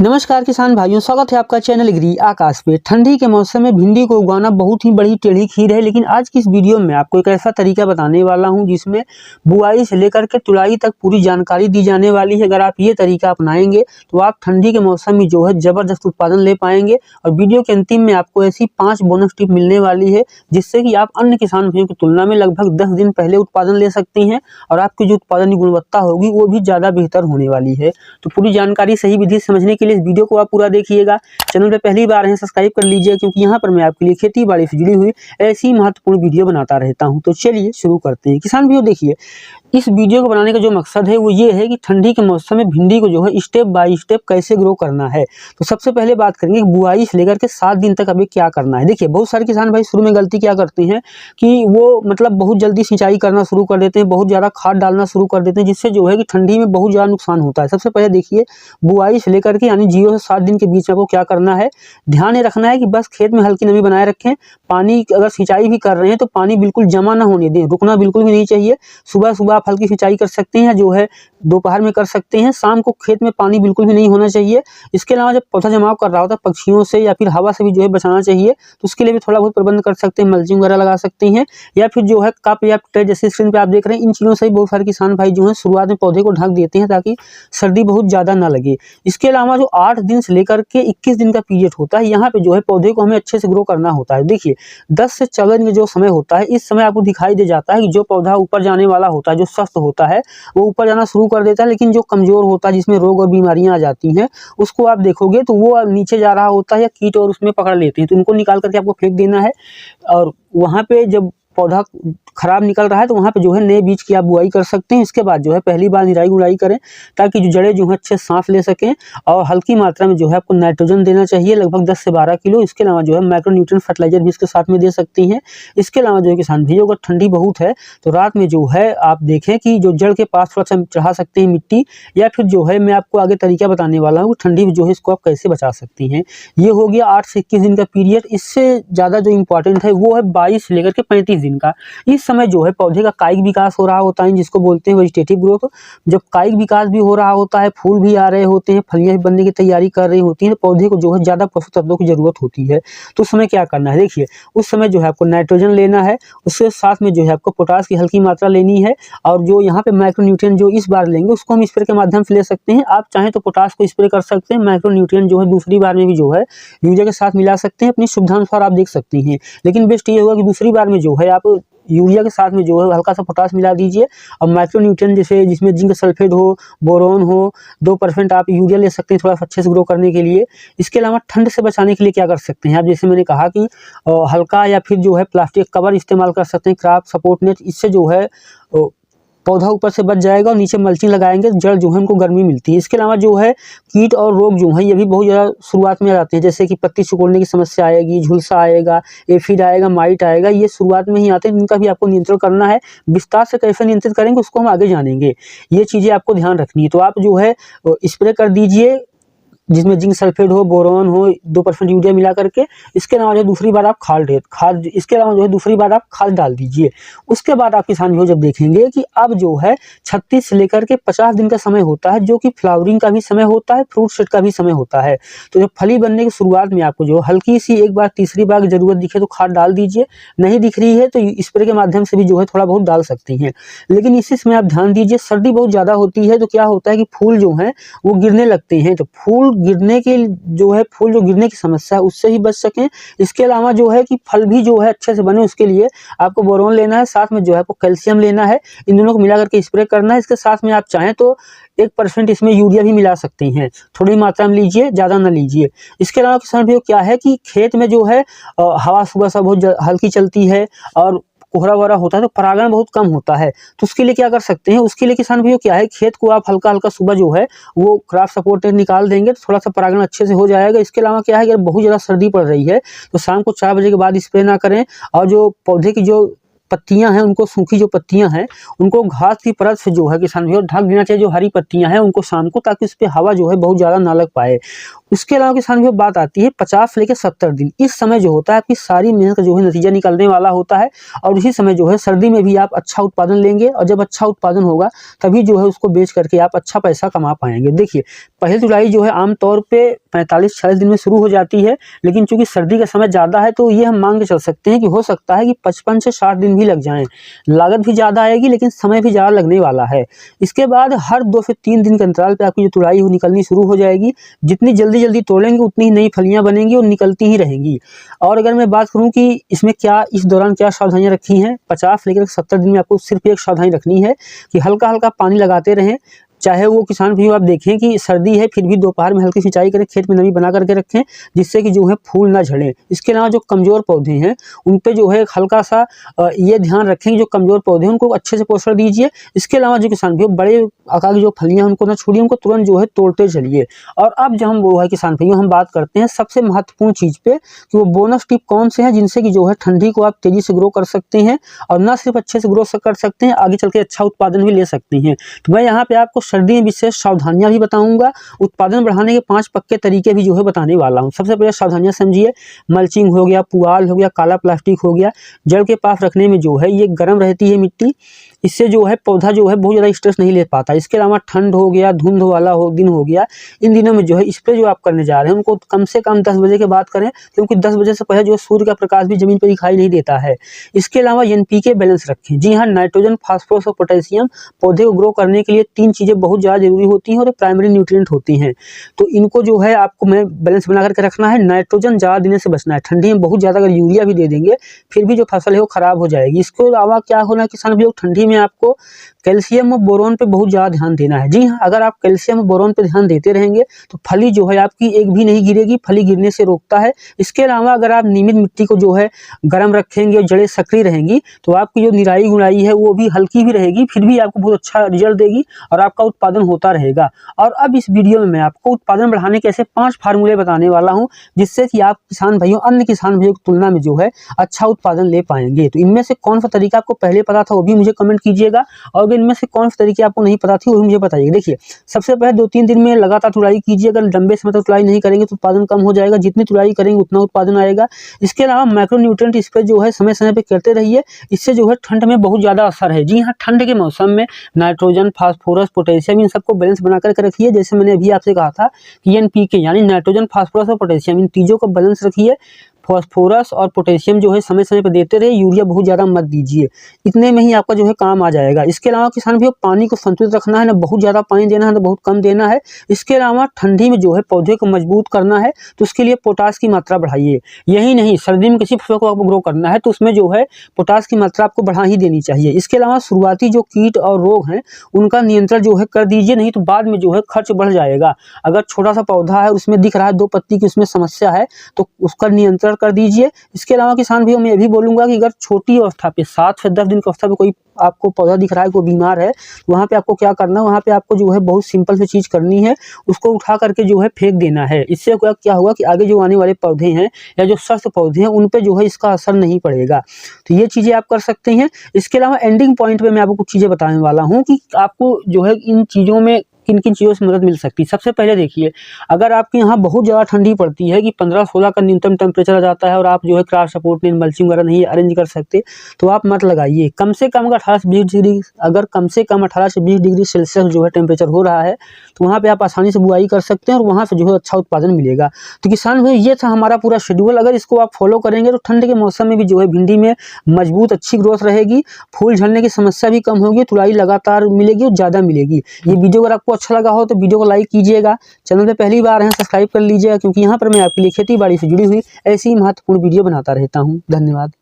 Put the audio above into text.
नमस्कार किसान भाइयों, स्वागत है आपका चैनल एग्री आकाश पे। ठंडी के मौसम में भिंडी को उगाना बहुत ही बड़ी टेढ़ी खीर है, लेकिन आज की इस वीडियो में आपको एक ऐसा तरीका बताने वाला हूं जिसमें बुआई से लेकर के तुड़ाई तक पूरी जानकारी दी जाने वाली है। अगर आप ये तरीका अपनाएंगे तो आप ठंडी के मौसम में जो है जबरदस्त उत्पादन ले पाएंगे। और वीडियो के अंतिम में आपको ऐसी 5 बोनस टिप मिलने वाली है जिससे कि आप अन्य किसान भाइयों की तुलना में लगभग 10 दिन पहले उत्पादन ले सकती हैं और आपकी जो उत्पादन की गुणवत्ता होगी वो भी ज़्यादा बेहतर होने वाली है। तो पूरी जानकारी सही विधि समझने के लिए इस वीडियो को आप पूरा देखिएगा। चैनल पे पहली बार हैं सब्सक्राइब कर लीजिए, क्योंकि यहाँ पर मैं आपके लिए खेती बाड़ी से जुड़ी हुई ऐसी महत्वपूर्ण वीडियो बनाता रहता हूँ। तो चलिए शुरू करते हैं। किसान भाइयों देखिए, इस वीडियो को बनाने का जो मकसद है वो ये है कि ठंडी के मौसम में भिंडी को जो है स्टेप बाय स्टेप कैसे ग्रो करना है। तो सबसे पहले बात करेंगे बुआई से लेकर के 7 दिन तक अभी क्या करना है। देखिए, बहुत सारे किसान भाई शुरू में गलती क्या करते हैं कि वो मतलब बहुत जल्दी सिंचाई करना शुरू कर देते हैं, बहुत ज़्यादा खाद डालना शुरू कर देते हैं, जिससे जो है कि ठंडी में बहुत ज़्यादा नुकसान होता है। सबसे पहले देखिए, बुआई से लेकर के यानी 0 से 7 दिन के बीच में आपको क्या करना है, ध्यान ये रखना है कि बस खेत में हल्की नमी बनाए रखें। पानी अगर सिंचाई भी कर रहे हैं तो पानी बिल्कुल जमा ना होने दें, रुकना बिल्कुल भी नहीं चाहिए। सुबह सुबह आप हल्की सिंचाई कर सकते हैं, जो है दोपहर में कर सकते हैं। शाम को खेत में पानी बिल्कुल भी नहीं होना चाहिए। इसके अलावा जब पौधा जमाव कर रहा होता है पक्षियों से या फिर हवा से भी जो है बचाना चाहिए, तो उसके लिए भी थोड़ा बहुत प्रबंध कर सकते हैं, मल्चिंग वगैरह लगा सकते हैं, या फिर जो है कप या ट्रे जैसे स्क्रीन पे आप देख रहे हैं, इन चीज़ों से भी बहुत सारे किसान भाई जो है शुरुआत में पौधे को ढक देते हैं ताकि सर्दी बहुत ज़्यादा ना लगे। इसके अलावा जो 8 दिन से लेकर के 21 दिन का पीरियड होता है, यहाँ पे जो है पौधे को हमें अच्छे से ग्रो करना होता है। देखिए, 10 से 14 दिन का जो समय होता है, इस समय आपको दिखाई दे जाता है कि जो पौधा ऊपर जाने वाला होता है, जो स्वस्थ होता है, वो ऊपर जाना शुरू कर देता है। लेकिन जो कमजोर होता है, जिसमें रोग और बीमारियां आ जाती हैं, उसको आप देखोगे तो वो नीचे जा रहा होता है या कीट और उसमें पकड़ लेते हैं, तो उनको निकाल करके आपको फेंक देना है। और वहाँ पे जब पौधा खराब निकल रहा है तो वहाँ पे जो है नए बीज की आप बुआई कर सकते हैं। इसके बाद जो है पहली बार निराई गुड़ाई करें ताकि जो जड़ें जो है अच्छे सांस ले सकें, और हल्की मात्रा में जो है आपको नाइट्रोजन देना चाहिए, लगभग 10 से 12 किलो। इसके अलावा जो है माइक्रोन्यूट्रिएंट फर्टिलाइजर भी इसके साथ में दे सकती हैं। इसके अलावा जो है किसान भाइयों, अगर ठंडी बहुत है तो रात में जो है आप देखें कि जो जड़ के पास थोड़ा सा चढ़ा सकते हैं मिट्टी, या फिर जो है मैं आपको आगे तरीका बताने वाला हूँ ठंडी में जो है इसको आप कैसे बचा सकती हैं। ये हो गया 8 से 21 दिन का पीरियड। इससे ज़्यादा जो इंपॉर्टेंट है वो है 22 से लेकर के 35 दिन का। इस समय जो है पौधे का कायिक विकास हो रहा होता है, जिसको बोलते हैं वेजिटेटिव ग्रोथ। जब कायिक विकास भी हो रहा होता है, फूल भी आ रहे होते हैं, फलियां भी बनने की तैयारी कर रही होती हैं, तो पौधे को जो है ज़्यादा पोषक तत्वों की जरूरत होती है। तो उस समय क्या करना है, देखिए उस समय जो है आपको नाइट्रोजन लेना है, उसके साथ में जो है आपको पोटास की हल्की मात्रा लेनी है, और जो यहाँ पे माइक्रोन्यूट्रिएंट जो इस बार लेंगे उसको हम स्प्रे के माध्यम से ले सकते हैं। आप चाहें तो पोटास को स्प्रे कर सकते हैं, माइक्रोन्यूट्रिएंट जो है दूसरी बार में भी जो है यूरिया के साथ मिला सकते हैं, अपनी सुविधानुसार आप देख सकती हैं। लेकिन बेस्ट ये होगा कि दूसरी बार में जो है आप यूरिया के साथ में जो है हल्का सा पोटास मिला दीजिए, और माइक्रोन्यूट्रिएंट जैसे जिसमें जिंक सल्फेट हो, बोरोन हो, 2% आप यूरिया ले सकते हैं थोड़ा अच्छे से ग्रो करने के लिए। इसके अलावा ठंड से बचाने के लिए क्या कर सकते हैं आप, जैसे मैंने कहा कि हल्का या फिर जो है प्लास्टिक कवर इस्तेमाल कर सकते हैं, क्राफ्ट सपोर्ट नेट। इससे जो है पौधा ऊपर से बच जाएगा और नीचे मल्चिंग लगाएंगे, जड़ जो है उनको गर्मी मिलती है। इसके अलावा जो है कीट और रोग जो है ये भी बहुत ज़्यादा शुरुआत में आ जाते हैं, जैसे कि पत्ती सिकुड़ने की समस्या आएगी, झुलसा आएगा, एफिड आएगा, माइट आएगा, ये शुरुआत में ही आते हैं। इनका भी आपको नियंत्रण करना है। विस्तार से कैसे नियंत्रित करेंगे उसको हम आगे जानेंगे, ये चीज़ें आपको ध्यान रखनी है। तो आप जो है स्प्रे कर दीजिए जिसमें जिंक सल्फेट हो, बोरोन हो, 2% यूरिया मिला करके। इसके अलावा जो दूसरी बार आप खाद इसके अलावा जो है दूसरी बार आप खाद डाल दीजिए। उसके बाद आप किसान भाइयों जब देखेंगे कि अब जो है 36 से लेकर के 50 दिन का समय होता है, जो कि फ्लावरिंग का भी समय होता है, फ्रूट सेट का भी समय होता है। तो जब फली बनने की शुरुआत में आपको जो हल्की सी एक बार तीसरी बार की जरूरत दिखे तो खाद डाल दीजिए, नहीं दिख रही है तो स्प्रे के माध्यम से भी जो है थोड़ा बहुत डाल सकती हैं। लेकिन इसी समय आप ध्यान दीजिए, सर्दी बहुत ज़्यादा होती है तो क्या होता है कि फूल जो हैं वो गिरने लगते हैं, तो फूल गिरने की समस्या है उससे ही बच सकें। इसके अलावा जो है कि फल भी जो है अच्छे से बने, उसके लिए आपको बोरोन लेना है, साथ में जो है आपको कैल्शियम लेना है, इन दोनों को मिला करके स्प्रे करना है। इसके साथ में आप चाहें तो 1% इसमें यूरिया भी मिला सकते हैं, थोड़ी मात्रा में लीजिए, ज़्यादा ना लीजिए। इसके अलावा किसान भाइयों क्या है कि खेत में जो है हवा सुबह से बहुत हल्की चलती है और कोहरा वगैरह होता है तो परागण बहुत कम होता है, तो उसके लिए क्या कर सकते हैं, उसके लिए किसान भाइयों क्या है, खेत को आप हल्का हल्का सुबह जो है वो क्राफ्ट सपोर्ट निकाल देंगे तो थोड़ा सा परागण अच्छे से हो जाएगा। इसके अलावा क्या है, अगर बहुत ज़्यादा सर्दी पड़ रही है तो शाम को 4 बजे के बाद स्प्रे ना करें, और जो पौधे की जो पत्तियां हैं उनको, सूखी जो पत्तियां हैं उनको घास की परत से जो है किसान भाइयों ढक देना चाहिए, जो हरी पत्तियां हैं उनको शाम को, ताकि उस पर हवा जो है बहुत ज़्यादा ना लग पाए। इसके अलावा किसान भाइयों बात आती है 50 से लेकर 70 दिन। इस समय जो होता है आपकी सारी मेहनत का जो है नतीजा निकलने वाला होता है और इसी समय जो है सर्दी में भी आप अच्छा उत्पादन लेंगे और जब अच्छा उत्पादन होगा तभी जो है उसको बेच करके आप अच्छा पैसा कमा पाएंगे। देखिए पहली तुड़ाई जो है आमतौर पे 45-46 दिन में शुरू हो जाती है, लेकिन चूंकि सर्दी का समय ज़्यादा है तो ये हम मान के चल सकते हैं कि हो सकता है कि 55 से 60 दिन भी लग जाएं। लागत भी ज़्यादा आएगी लेकिन समय भी ज़्यादा लगने वाला है। इसके बाद हर 2 से 3 दिन के अंतराल पे आपकी जो तुड़ाई निकलनी शुरू हो जाएगी। जितनी जल्दी जल्दी तोड़ेंगे उतनी ही नई फलियां बनेंगी और निकलती ही रहेंगी। और अगर मैं बात करूं कि इसमें क्या इस दौरान क्या सावधानियां रखी हैं, 50 लेकर 70 दिन में आपको सिर्फ एक सावधानी रखनी है कि हल्का हल्का पानी लगाते रहें। चाहे वो किसान भी आप देखें कि सर्दी है फिर भी दोपहर में हल्की सिंचाई करें, खेत में नमी बना करके रखें जिससे कि जो है फूल ना झड़े। इसके अलावा जो कमजोर पौधे हैं उन पे जो है हल्का सा ये ध्यान रखें कि जो कमजोर पौधे हैं उनको अच्छे से पोषण दीजिए। इसके अलावा जो किसान भी बड़े आकार की जो फलियां उनको ना छोड़िए, उनको तुरंत जो है तोड़ते चलिए। और अब जब हम वो है किसान भाइयों हम बात करते हैं सबसे महत्वपूर्ण चीज पे कि वो बोनस टिप कौन से हैं जिनसे कि जो है ठंडी को आप तेजी से ग्रो कर सकते हैं और न सिर्फ अच्छे से ग्रो कर सकते हैं, आगे चल के अच्छा उत्पादन भी ले सकते हैं। तो मैं यहाँ पे आपको सर्दी में विशेष सावधानियां भी बताऊंगा, उत्पादन बढ़ाने के 5 पक्के तरीके भी जो है बताने वाला हूं। सबसे पहले सावधानियां समझिए। मल्चिंग हो गया, पुआल हो गया, काला प्लास्टिक हो गया। जड़ के पास रखने में जो है ये गर्म रहती है मिट्टी, इससे जो है पौधा जो है बहुत ज़्यादा स्ट्रेस नहीं ले पाता। इसके अलावा ठंड हो गया, धुंध वाला दिन हो गया, इन दिनों में जो है स्प्रे जो आप करने जा रहे हैं उनको कम से कम 10 बजे के बाद करें, क्योंकि 10 बजे से पहले जो सूर्य का प्रकाश भी जमीन पर दिखाई नहीं देता है। इसके अलावा NPK बैलेंस रखें। जी हाँ, नाइट्रोजन, फास्फोरस और पोटेशियम पौधे को ग्रो करने के लिए 3 चीज़ें बहुत ज़्यादा जरूरी होती हैं और प्राइमरी न्यूट्रिएंट होती हैं। तो इनको जो है आपको मैं बैलेंस बना करके रखना है। नाइट्रोजन ज़्यादा देने से बचना है। ठंडी में बहुत ज़्यादा अगर यूरिया भी दे देंगे फिर भी जो फसल है वो खराब हो जाएगी। इसके अलावा क्या होना किसान भाइयों, ठंडी में आपको कैल्शियम और बोरोन पे बहुत ज़्यादा ध्यान देना है। जी हाँ, अगर आप कैल्शियम और बोरोन पे ध्यान देते रहेंगे तो फली जो है आपकी एक भी नहीं गिरेगी, फली गिरने से रोकता है। इसके अलावा अगर आप नियमित मिट्टी को जो है गर्म रखेंगे और जड़ें सक्रिय रहेंगी तो आपकी जो निराई गुड़ाई है वो भी हल्की भी रहेगी, फिर भी आपको बहुत अच्छा रिजल्ट देगी और आपका उत्पादन होता रहेगा। और अब इस वीडियो में मैं आपको उत्पादन बढ़ाने के ऐसे 5 फार्मूले बताने वाला हूँ जिससे कि आप किसान भाइयों अन्य किसान भाइयों की तुलना में जो है अच्छा उत्पादन ले पाएंगे। तो इनमें से कौन सा तरीका आपको पहले पता था वो भी मुझे कमेंट कीजिएगा, और इनमें से कौन से तरीके आपको नहीं पता थी वो भी मुझे बताइएगा। देखिए सबसे पहले 2-3 दिन में लगातार तुड़ाई कीजिए। अगर लंबे समय तक तुड़ाई नहीं करेंगे तो उत्पादन कम हो जाएगा, जितनी तुड़ाई करेंगे उतना उत्पादन आएगा। इसके अलावा माइक्रोन्यूट्रिएंट स्प्रे जो है समय समय पे करते रहिए, इससे जो है ठंड में बहुत ज़्यादा असर है। जी हाँ, ठंड के मौसम में नाइट्रोजन, फास्फोरस, पोटेशियम इन सबको बैलेंस बना करके रखिए। जैसे मैंने अभी आपसे कहा था कि NPK यानी नाइट्रोजन, फास्फोरस और पोटेशियम इन चीज़ों को बैलेंस रखिए। फास्फोरस और पोटेशियम जो है समय समय पर देते रहे, यूरिया बहुत ज़्यादा मत दीजिए, इतने में ही आपका जो है काम आ जाएगा। इसके अलावा किसान भाइयों पानी को संतुलित रखना है, ना बहुत ज़्यादा पानी देना है ना बहुत कम देना है। इसके अलावा ठंडी में जो है पौधे को मजबूत करना है तो उसके लिए पोटास की मात्रा बढ़ाइए। यही नहीं, सर्दी में किसी फसल को आपको ग्रो करना है तो उसमें जो है पोटास की मात्रा आपको बढ़ा ही देनी चाहिए। इसके अलावा शुरुआती जो कीट और रोग हैं उनका नियंत्रण जो है कर दीजिए, नहीं तो बाद में जो है खर्च बढ़ जाएगा। अगर छोटा सा पौधा है उसमें दिख रहा है 2 पत्ती की उसमें समस्या है तो उसका नियंत्रण कर दीजिए। इसके अलावा किसान भाइयों मैं ये भी बोलूंगा कि अगर छोटी अवस्था पे 7 से 10 दिन की अवस्था पे कोई आपको पौधा दिख रहा है, कोई बीमार है, तो वहाँ पे आपको क्या करना है, वहाँ पे आपको जो है बहुत सिंपल सी चीज़ करनी है, उसको उठा करके जो है फेंक देना है। इससे क्या होगा कि आगे जो आने वाले पौधे हैं या जो स्वस्थ पौधे हैं उन पे जो है इसका असर नहीं पड़ेगा। तो ये चीज़ें आप कर सकते हैं। इसके अलावा एंडिंग पॉइंट पे मैं आपको कुछ चीज़ें बताने वाला हूँ कि आपको जो है इन चीज़ों में किन किन चीज़ों से मदद मिल सकती है। सबसे पहले देखिए, अगर आपके यहाँ बहुत ज़्यादा ठंडी पड़ती है कि 15-16 का न्यूनतम टेम्परेचर आ जाता है और आप जो है क्रॉप सपोर्ट नहीं, मल्चिंग वगैरह नहीं अरेंज कर सकते तो आप मत लगाइए। कम से कम अगर 18 से 20 डिग्री अगर कम से कम 18 से 20 डिग्री सेल्सियस जो है टेम्परेचर हो रहा है तो वहाँ पर आप आसानी से बुआई कर सकते हैं और वहाँ से जो है अच्छा उत्पादन मिलेगा। तो किसान भाई ये था हमारा पूरा शेड्यूल। अगर इसको आप फॉलो करेंगे तो ठंड के मौसम में भी जो है भिंडी में मजबूत अच्छी ग्रोथ रहेगी, फूल झड़ने की समस्या भी कम होगी, तुड़ाई लगातार मिलेगी और ज़्यादा मिलेगी। ये वीडियो अगर आपको अच्छा लगा हो तो वीडियो को लाइक कीजिएगा, चैनल पे पहली बार हैं सब्सक्राइब कर लीजिएगा, क्योंकि यहाँ पर मैं आपके लिए खेती बाड़ी से जुड़ी हुई ऐसी महत्वपूर्ण वीडियो बनाता रहता हूँ। धन्यवाद।